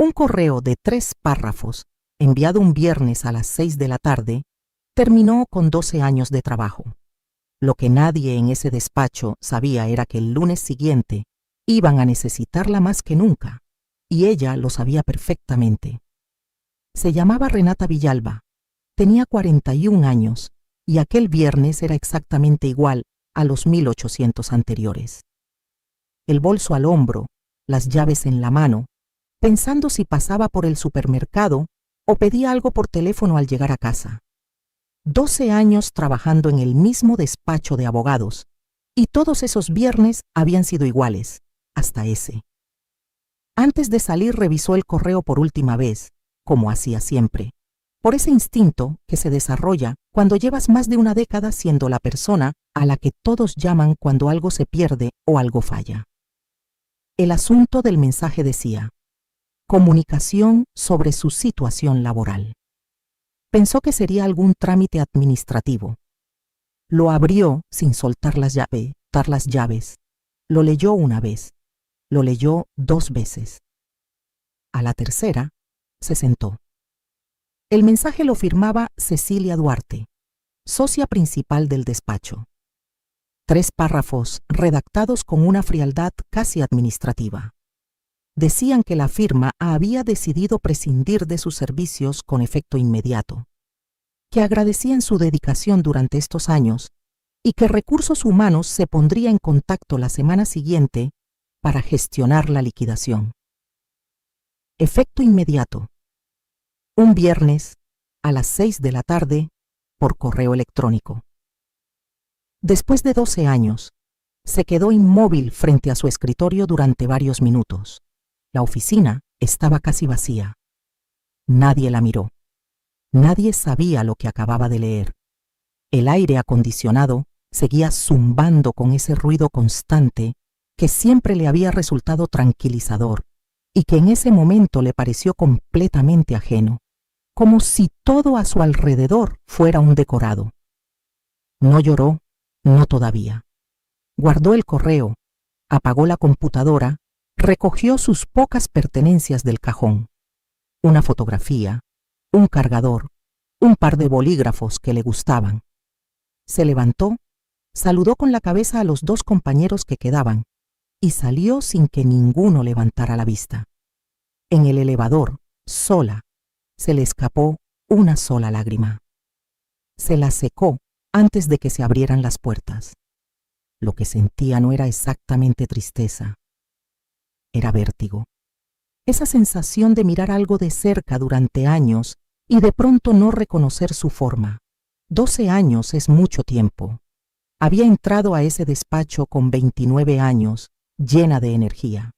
Un correo de 3 párrafos, enviado un viernes a las 6 de la tarde, terminó con 12 años de trabajo. Lo que nadie en ese despacho sabía era que el lunes siguiente iban a necesitarla más que nunca, y ella lo sabía perfectamente. Se llamaba Renata Villalba, tenía 41 años, y aquel viernes era exactamente igual a los 1800 anteriores. El bolso al hombro, las llaves en la mano, pensando si pasaba por el supermercado o pedía algo por teléfono al llegar a casa. 12 años trabajando en el mismo despacho de abogados, y todos esos viernes habían sido iguales, hasta ese. Antes de salir revisó el correo por última vez, como hacía siempre, por ese instinto que se desarrolla cuando llevas más de una década siendo la persona a la que todos llaman cuando algo se pierde o algo falla. El asunto del mensaje decía: comunicación sobre su situación laboral. Pensó que sería algún trámite administrativo. Lo abrió sin soltar las llaves. Lo leyó una vez. Lo leyó 2 veces. A la tercera, se sentó. El mensaje lo firmaba Cecilia Duarte, socia principal del despacho. 3 párrafos redactados con una frialdad casi administrativa. Decían que la firma había decidido prescindir de sus servicios con efecto inmediato, que agradecían su dedicación durante estos años y que Recursos Humanos se pondría en contacto la semana siguiente para gestionar la liquidación. Efecto inmediato. Un viernes a las 6 de la tarde por correo electrónico. Después de 12 años, se quedó inmóvil frente a su escritorio durante varios minutos. La oficina estaba casi vacía. Nadie la miró. Nadie sabía lo que acababa de leer. El aire acondicionado seguía zumbando con ese ruido constante que siempre le había resultado tranquilizador y que en ese momento le pareció completamente ajeno, como si todo a su alrededor fuera un decorado. No lloró, no todavía. Guardó el correo, apagó la computadora, recogió sus pocas pertenencias del cajón: una fotografía, un cargador, un par de bolígrafos que le gustaban. Se levantó, saludó con la cabeza a los 2 compañeros que quedaban y salió sin que ninguno levantara la vista. En el elevador, sola, se le escapó una sola lágrima. Se la secó antes de que se abrieran las puertas. Lo que sentía no era exactamente tristeza. Era vértigo. Esa sensación de mirar algo de cerca durante años y de pronto no reconocer su forma. 12 años es mucho tiempo. Había entrado a ese despacho con 29 años, llena de energía,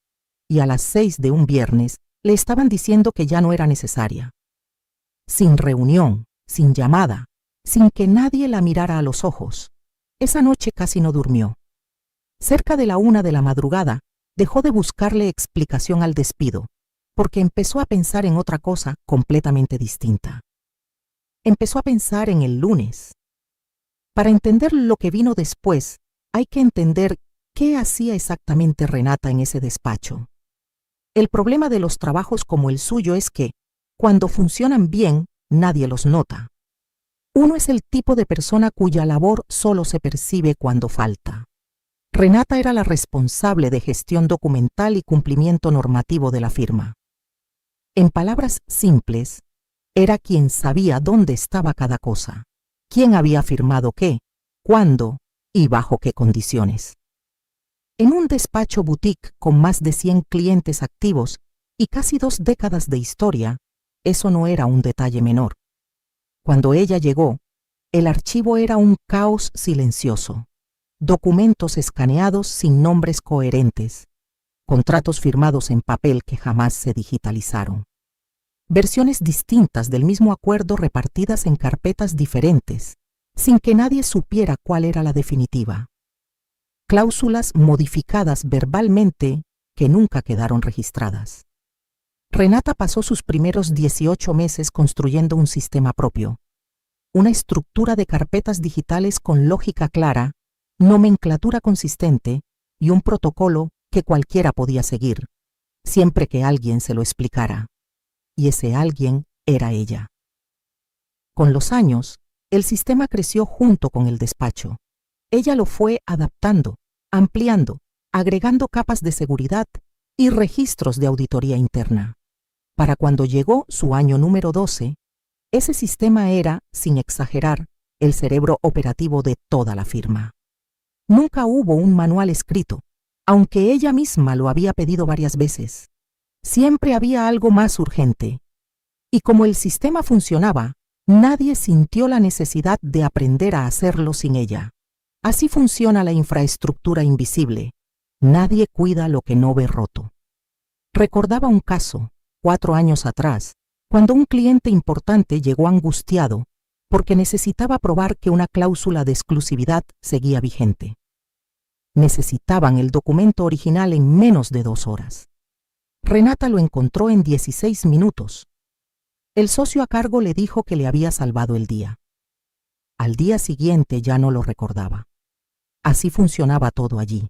y a las 6 de un viernes le estaban diciendo que ya no era necesaria. Sin reunión, sin llamada, sin que nadie la mirara a los ojos. Esa noche casi no durmió. Cerca de la 1 de la madrugada, dejó de buscarle explicación al despido, porque empezó a pensar en otra cosa completamente distinta. Empezó a pensar en el lunes. Para entender lo que vino después, hay que entender qué hacía exactamente Renata en ese despacho. El problema de los trabajos como el suyo es que, cuando funcionan bien, nadie los nota. Uno es el tipo de persona cuya labor solo se percibe cuando falta. Renata era la responsable de gestión documental y cumplimiento normativo de la firma. En palabras simples, era quien sabía dónde estaba cada cosa, quién había firmado qué, cuándo y bajo qué condiciones. En un despacho boutique con más de 100 clientes activos y casi 2 décadas de historia, eso no era un detalle menor. Cuando ella llegó, el archivo era un caos silencioso. Documentos escaneados sin nombres coherentes, contratos firmados en papel que jamás se digitalizaron, versiones distintas del mismo acuerdo repartidas en carpetas diferentes, sin que nadie supiera cuál era la definitiva, cláusulas modificadas verbalmente que nunca quedaron registradas. Renata pasó sus primeros 18 meses construyendo un sistema propio, una estructura de carpetas digitales con lógica clara, nomenclatura consistente y un protocolo que cualquiera podía seguir, siempre que alguien se lo explicara. y ese alguien era ella. Con los años, el sistema creció junto con el despacho. Ella lo fue adaptando, ampliando, agregando capas de seguridad y registros de auditoría interna. Para cuando llegó su año número 12, ese sistema era, sin exagerar, el cerebro operativo de toda la firma. Nunca hubo un manual escrito, aunque ella misma lo había pedido varias veces. Siempre había algo más urgente. Y como el sistema funcionaba, nadie sintió la necesidad de aprender a hacerlo sin ella. Así funciona la infraestructura invisible. Nadie cuida lo que no ve roto. Recordaba un caso, 4 años atrás, cuando un cliente importante llegó angustiado porque necesitaba probar que una cláusula de exclusividad seguía vigente. Necesitaban el documento original en menos de 2 horas. Renata lo encontró en 16 minutos. El socio a cargo le dijo que le había salvado el día. Al día siguiente ya no lo recordaba. Así funcionaba todo allí.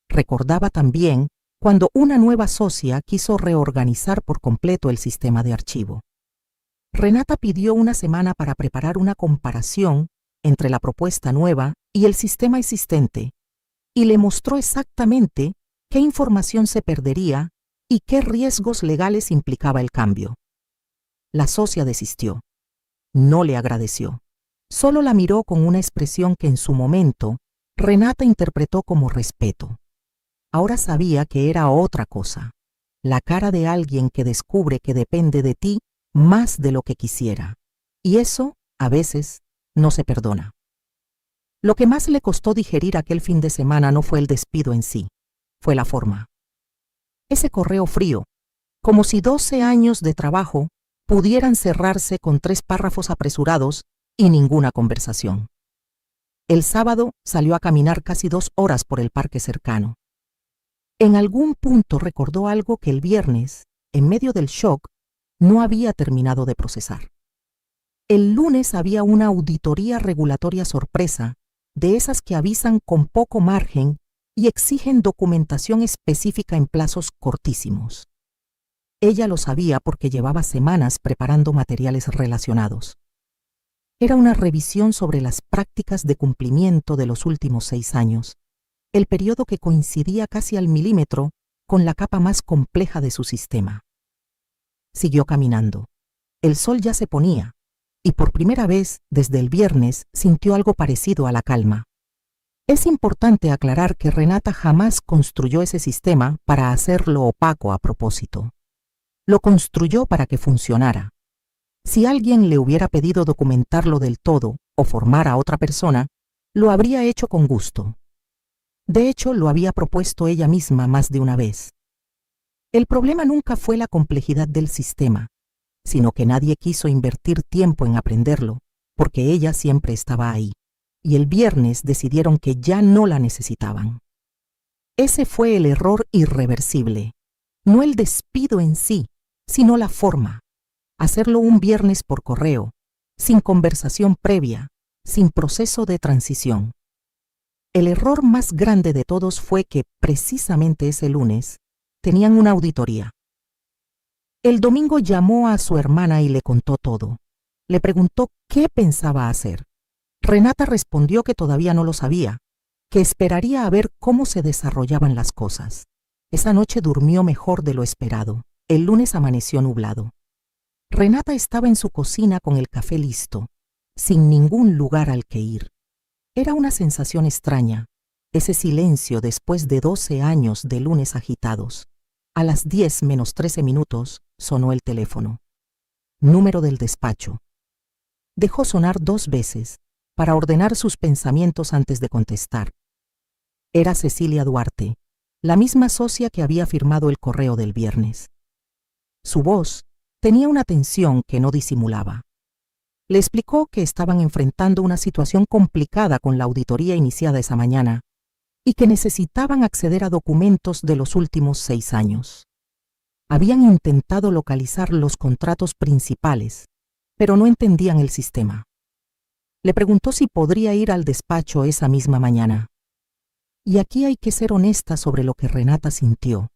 Recordaba también cuando una nueva socia quiso reorganizar por completo el sistema de archivo. Renata pidió una semana para preparar una comparación entre la propuesta nueva y el sistema existente y le mostró exactamente qué información se perdería y qué riesgos legales implicaba el cambio. La socia desistió. No le agradeció. Solo la miró con una expresión que en su momento Renata interpretó como respeto. Ahora sabía que era otra cosa, la cara de alguien que descubre que depende de ti más de lo que quisiera. Y eso, a veces, no se perdona. Lo que más le costó digerir aquel fin de semana no fue el despido en sí, fue la forma. Ese correo frío, como si 12 años de trabajo pudieran cerrarse con 3 párrafos apresurados y ninguna conversación. El sábado salió a caminar casi 2 horas por el parque cercano. En algún punto recordó algo que el viernes, en medio del shock, no había terminado de procesar. El lunes había una auditoría regulatoria sorpresa, de esas que avisan con poco margen y exigen documentación específica en plazos cortísimos. Ella lo sabía porque llevaba semanas preparando materiales relacionados. Era una revisión sobre las prácticas de cumplimiento de los últimos 6 años, el periodo que coincidía casi al milímetro con la capa más compleja de su sistema. Siguió caminando. El sol ya se ponía, y por primera vez desde el viernes sintió algo parecido a la calma. Es importante aclarar que Renata jamás construyó ese sistema para hacerlo opaco a propósito. Lo construyó para que funcionara. Si alguien le hubiera pedido documentarlo del todo o formar a otra persona, lo habría hecho con gusto. De hecho, lo había propuesto ella misma más de una vez. El problema nunca fue la complejidad del sistema, sino que nadie quiso invertir tiempo en aprenderlo, porque ella siempre estaba ahí, y el viernes decidieron que ya no la necesitaban. Ese fue el error irreversible, no el despido en sí, sino la forma. Hacerlo un viernes por correo, sin conversación previa, sin proceso de transición. El error más grande de todos fue que, precisamente ese lunes, tenían una auditoría. El domingo llamó a su hermana y le contó todo. Le preguntó qué pensaba hacer. Renata respondió que todavía no lo sabía, que esperaría a ver cómo se desarrollaban las cosas. Esa noche durmió mejor de lo esperado. El lunes amaneció nublado. Renata estaba en su cocina con el café listo, sin ningún lugar al que ir. Era una sensación extraña, ese silencio después de 12 años de lunes agitados. A las 10 menos 13 minutos sonó el teléfono. Número del despacho. Dejó sonar 2 veces para ordenar sus pensamientos antes de contestar. Era Cecilia Duarte, la misma socia que había firmado el correo del viernes. Su voz tenía una tensión que no disimulaba. Le explicó que estaban enfrentando una situación complicada con la auditoría iniciada esa mañana y que necesitaban acceder a documentos de los últimos 6 años. Habían intentado localizar los contratos principales, pero no entendían el sistema. Le preguntó si podría ir al despacho esa misma mañana. Y aquí hay que ser honesta sobre lo que Renata sintió.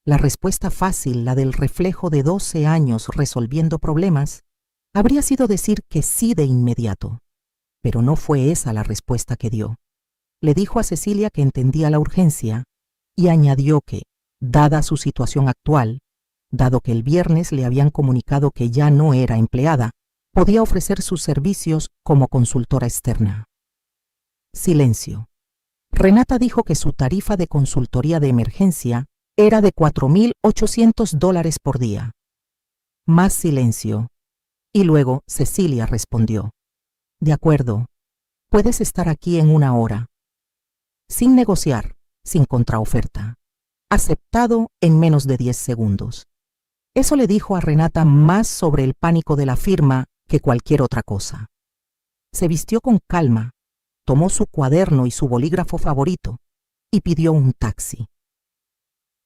La respuesta fácil, la del reflejo de 12 años resolviendo problemas, habría sido decir que sí de inmediato. Pero no fue esa la respuesta que dio. Le dijo a Cecilia que entendía la urgencia y añadió que, dada su situación actual, dado que el viernes le habían comunicado que ya no era empleada, podía ofrecer sus servicios como consultora externa. Silencio. Renata dijo que su tarifa de consultoría de emergencia era de $4,800 por día. Más silencio. Y luego Cecilia respondió: de acuerdo, puedes estar aquí en 1 hora. Sin negociar, sin contraoferta. Aceptado en menos de 10 segundos. Eso le dijo a Renata más sobre el pánico de la firma que cualquier otra cosa. Se vistió con calma, tomó su cuaderno y su bolígrafo favorito y pidió un taxi.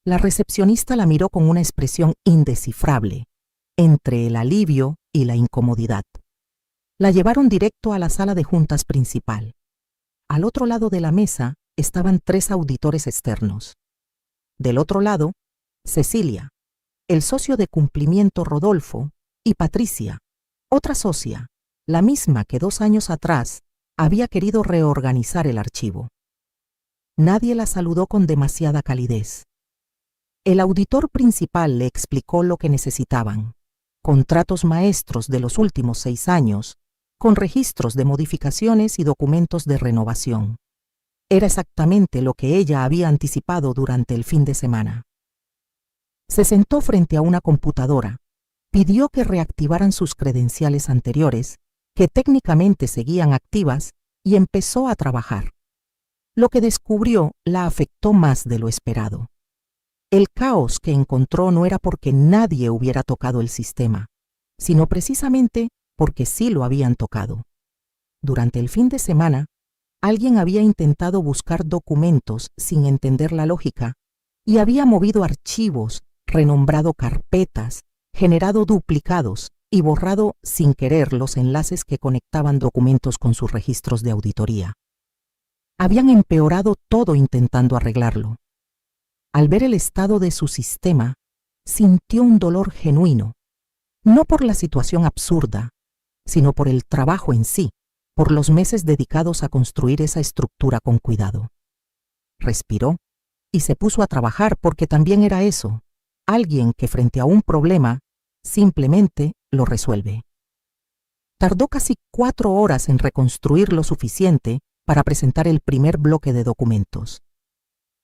La recepcionista la miró con una expresión indescifrable, entre el alivio y la incomodidad. La llevaron directo a la sala de juntas principal. Al otro lado de la mesa estaban 3 auditores externos. Del otro lado, Cecilia, el socio de cumplimiento Rodolfo y Patricia, otra socia, la misma que 2 años atrás había querido reorganizar el archivo. Nadie la saludó con demasiada calidez. El auditor principal le explicó lo que necesitaban: contratos maestros de los últimos 6 años, con registros de modificaciones y documentos de renovación. Era exactamente lo que ella había anticipado durante el fin de semana. Se sentó frente a una computadora, pidió que reactivaran sus credenciales anteriores, que técnicamente seguían activas, y empezó a trabajar. Lo que descubrió la afectó más de lo esperado. El caos que encontró no era porque nadie hubiera tocado el sistema, sino precisamente porque sí lo habían tocado. Durante el fin de semana, alguien había intentado buscar documentos sin entender la lógica y había movido archivos, renombrado carpetas, generado duplicados y borrado sin querer los enlaces que conectaban documentos con sus registros de auditoría. Habían empeorado todo intentando arreglarlo. Al ver el estado de su sistema, sintió un dolor genuino, no por la situación absurda, sino por el trabajo en sí, por los meses dedicados a construir esa estructura con cuidado. Respiró y se puso a trabajar porque también era eso, alguien que frente a un problema simplemente lo resuelve. Tardó casi 4 horas en reconstruir lo suficiente para presentar el primer bloque de documentos.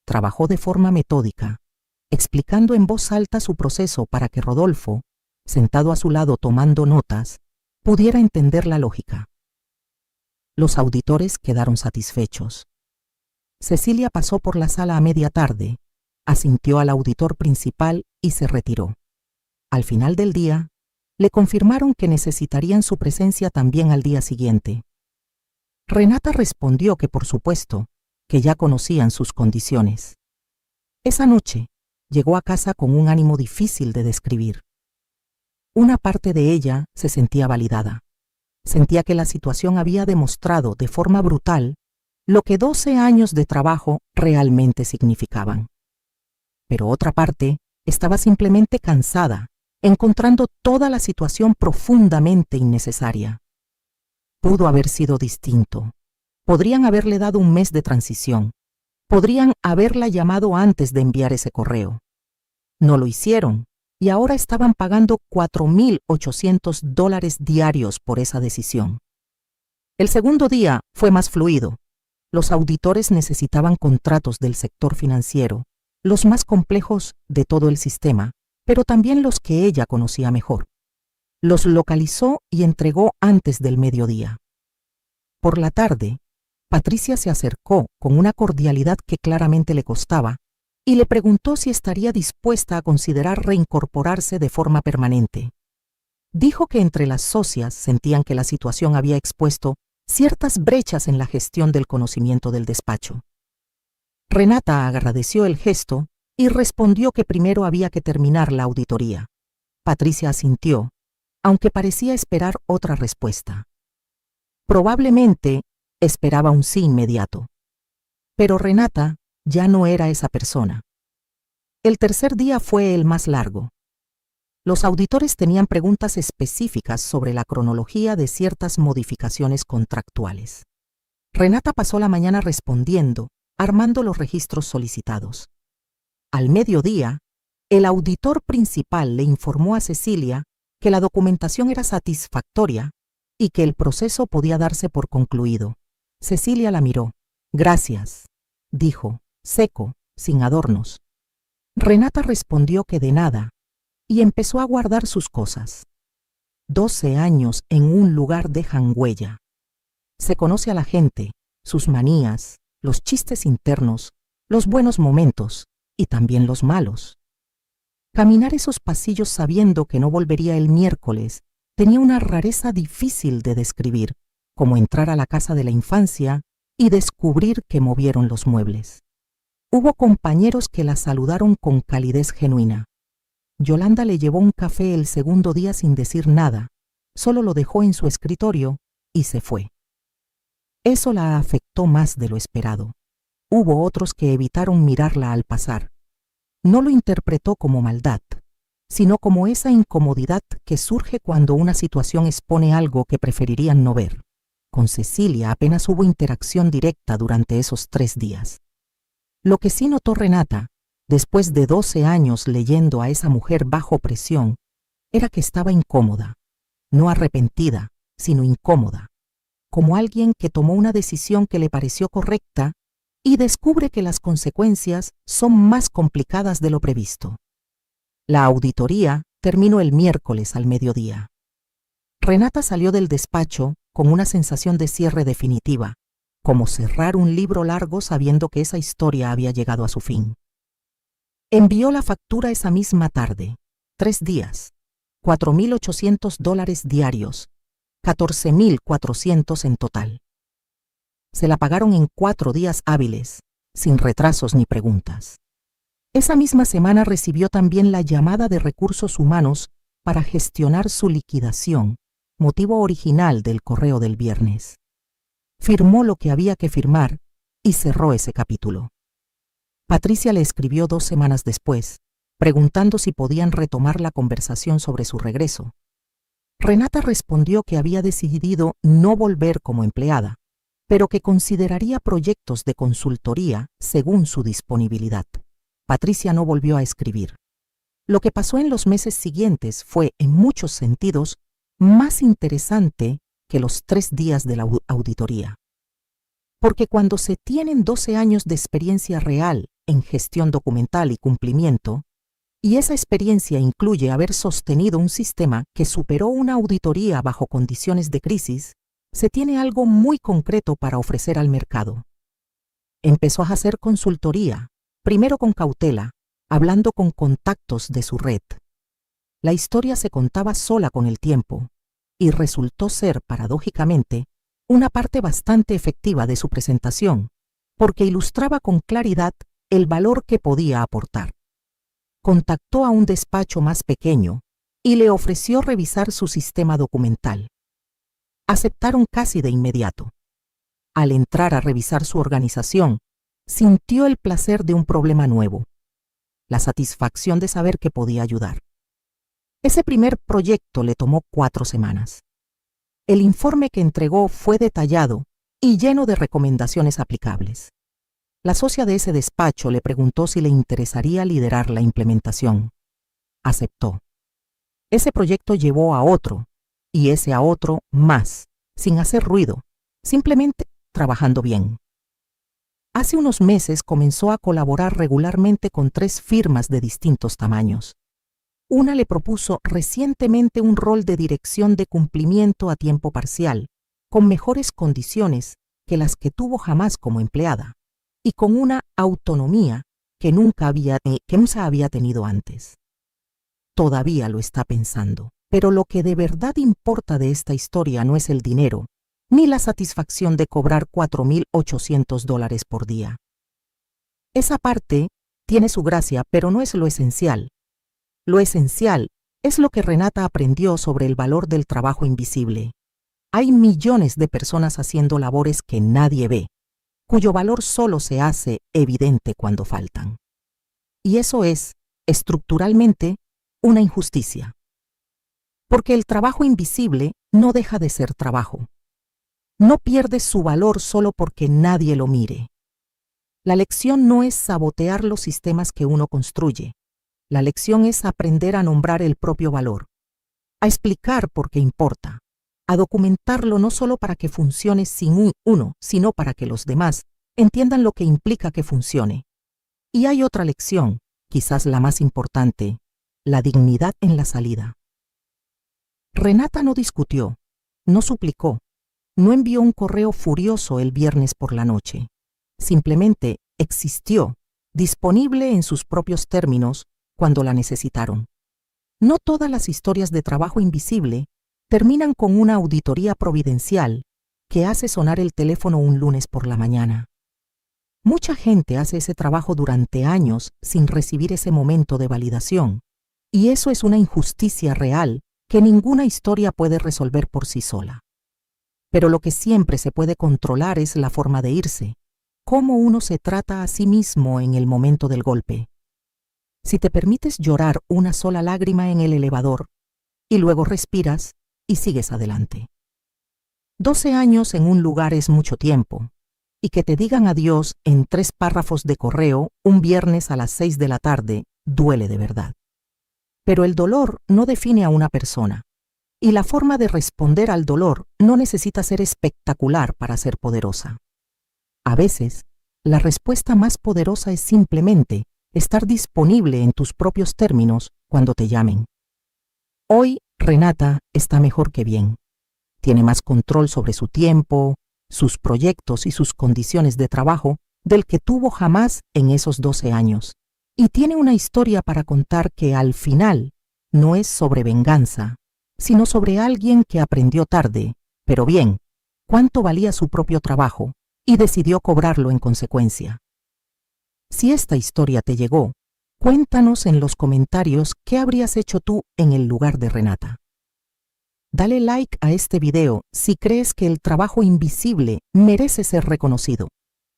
Trabajó de forma metódica, explicando en voz alta su proceso para que Rodolfo, sentado a su lado tomando notas, pudiera entender la lógica. Los auditores quedaron satisfechos. Cecilia pasó por la sala a media tarde, asintió al auditor principal y se retiró. Al final del día, le confirmaron que necesitarían su presencia también al día siguiente. Renata respondió que por supuesto, que ya conocían sus condiciones. Esa noche, llegó a casa con un ánimo difícil de describir. Una parte de ella se sentía validada. Sentía que la situación había demostrado de forma brutal lo que 12 años de trabajo realmente significaban. Pero otra parte estaba simplemente cansada, encontrando toda la situación profundamente innecesaria. Pudo haber sido distinto. Podrían haberle dado un mes de transición. Podrían haberla llamado antes de enviar ese correo. No lo hicieron y ahora estaban pagando $4,800 diarios por esa decisión. El segundo día fue más fluido. Los auditores necesitaban contratos del sector financiero, los más complejos de todo el sistema, pero también los que ella conocía mejor. Los localizó y entregó antes del mediodía. Por la tarde, Patricia se acercó con una cordialidad que claramente le costaba y le preguntó si estaría dispuesta a considerar reincorporarse de forma permanente. Dijo que entre las socias sentían que la situación había expuesto ciertas brechas en la gestión del conocimiento del despacho. Renata agradeció el gesto y respondió que primero había que terminar la auditoría. Patricia asintió, aunque parecía esperar otra respuesta. Probablemente esperaba un sí inmediato. Pero Renata ya no era esa persona. El tercer día fue el más largo. Los auditores tenían preguntas específicas sobre la cronología de ciertas modificaciones contractuales. Renata pasó la mañana respondiendo, armando los registros solicitados. Al mediodía, el auditor principal le informó a Cecilia que la documentación era satisfactoria y que el proceso podía darse por concluido. Cecilia la miró. «Gracias», dijo, seco, sin adornos. Renata respondió que de nada y empezó a guardar sus cosas. 12 años en un lugar dejan huella. Se conoce a la gente, sus manías, los chistes internos, los buenos momentos y también los malos. Caminar esos pasillos sabiendo que no volvería el miércoles tenía una rareza difícil de describir, como entrar a la casa de la infancia y descubrir que movieron los muebles. Hubo compañeros que la saludaron con calidez genuina. Yolanda le llevó un café el segundo día sin decir nada, solo lo dejó en su escritorio y se fue. Eso la afectó más de lo esperado. Hubo otros que evitaron mirarla al pasar. No lo interpretó como maldad, sino como esa incomodidad que surge cuando una situación expone algo que preferirían no ver. Con Cecilia apenas hubo interacción directa durante esos 3 días. Lo que sí notó Renata, después de 12 años leyendo a esa mujer bajo presión, era que estaba incómoda, no arrepentida, sino incómoda, como alguien que tomó una decisión que le pareció correcta y descubre que las consecuencias son más complicadas de lo previsto. La auditoría terminó el miércoles al mediodía. Renata salió del despacho con una sensación de cierre definitiva, como cerrar un libro largo sabiendo que esa historia había llegado a su fin. Envió la factura esa misma tarde, 3 días, $4,800 diarios, 14,400 en total. Se la pagaron en 4 días hábiles, sin retrasos ni preguntas. Esa misma semana recibió también la llamada de Recursos Humanos para gestionar su liquidación, motivo original del correo del viernes. Firmó lo que había que firmar y cerró ese capítulo. Patricia le escribió 2 semanas después, preguntando si podían retomar la conversación sobre su regreso. Renata respondió que había decidido no volver como empleada, pero que consideraría proyectos de consultoría según su disponibilidad. Patricia no volvió a escribir. Lo que pasó en los meses siguientes fue, en muchos sentidos, más interesante que los 3 días de la auditoría. Porque cuando se tienen 12 años de experiencia real en gestión documental y cumplimiento, y esa experiencia incluye haber sostenido un sistema que superó una auditoría bajo condiciones de crisis, se tiene algo muy concreto para ofrecer al mercado. Empezó a hacer consultoría, primero con cautela, hablando con contactos de su red. La historia se contaba sola con el tiempo y resultó ser, paradójicamente, una parte bastante efectiva de su presentación, porque ilustraba con claridad el valor que podía aportar. Contactó a un despacho más pequeño y le ofreció revisar su sistema documental. Aceptaron casi de inmediato. Al entrar a revisar su organización, sintió el placer de un problema nuevo, la satisfacción de saber que podía ayudar. Ese primer proyecto le tomó 4 semanas. El informe que entregó fue detallado y lleno de recomendaciones aplicables. La socia de ese despacho le preguntó si le interesaría liderar la implementación. Aceptó. Ese proyecto llevó a otro, y ese a otro más, sin hacer ruido, simplemente trabajando bien. Hace unos meses comenzó a colaborar regularmente con 3 firmas de distintos tamaños. Una le propuso recientemente un rol de dirección de cumplimiento a tiempo parcial, con mejores condiciones que las que tuvo jamás como empleada, y con una autonomía que nunca había tenido antes. Todavía lo está pensando, pero lo que de verdad importa de esta historia no es el dinero, ni la satisfacción de cobrar $4,800 por día. Esa parte tiene su gracia, pero no es lo esencial. Lo esencial es lo que Renata aprendió sobre el valor del trabajo invisible. Hay millones de personas haciendo labores que nadie ve, cuyo valor solo se hace evidente cuando faltan. Y eso es, estructuralmente, una injusticia. Porque el trabajo invisible no deja de ser trabajo. No pierde su valor solo porque nadie lo mire. La lección no es sabotear los sistemas que uno construye. La lección es aprender a nombrar el propio valor, a explicar por qué importa, a documentarlo no solo para que funcione sin uno, sino para que los demás entiendan lo que implica que funcione. Y hay otra lección, quizás la más importante, la dignidad en la salida. Renata no discutió, no suplicó, no envió un correo furioso el viernes por la noche. Simplemente existió, disponible en sus propios términos, cuando la necesitaron. No todas las historias de trabajo invisible terminan con una auditoría providencial que hace sonar el teléfono un lunes por la mañana. Mucha gente hace ese trabajo durante años sin recibir ese momento de validación, y eso es una injusticia real que ninguna historia puede resolver por sí sola. Pero lo que siempre se puede controlar es la forma de irse, cómo uno se trata a sí mismo en el momento del golpe. Si te permites llorar una sola lágrima en el elevador y luego respiras y sigues adelante. 12 años en un lugar es mucho tiempo, y que te digan adiós en 3 párrafos de correo un viernes a las 6 de la tarde duele de verdad. Pero el dolor no define a una persona, y la forma de responder al dolor no necesita ser espectacular para ser poderosa. A veces, la respuesta más poderosa es simplemente estar disponible en tus propios términos cuando te llamen. Hoy, Renata está mejor que bien. Tiene más control sobre su tiempo, sus proyectos y sus condiciones de trabajo del que tuvo jamás en esos 12 años. Y tiene una historia para contar que al final no es sobre venganza, sino sobre alguien que aprendió tarde, pero bien, cuánto valía su propio trabajo y decidió cobrarlo en consecuencia. Si esta historia te llegó, cuéntanos en los comentarios qué habrías hecho tú en el lugar de Renata. Dale like a este video si crees que el trabajo invisible merece ser reconocido.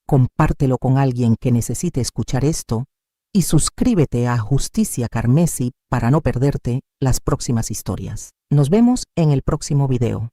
Compártelo con alguien que necesite escuchar esto y suscríbete a Justicia Carmesí para no perderte las próximas historias. Nos vemos en el próximo video.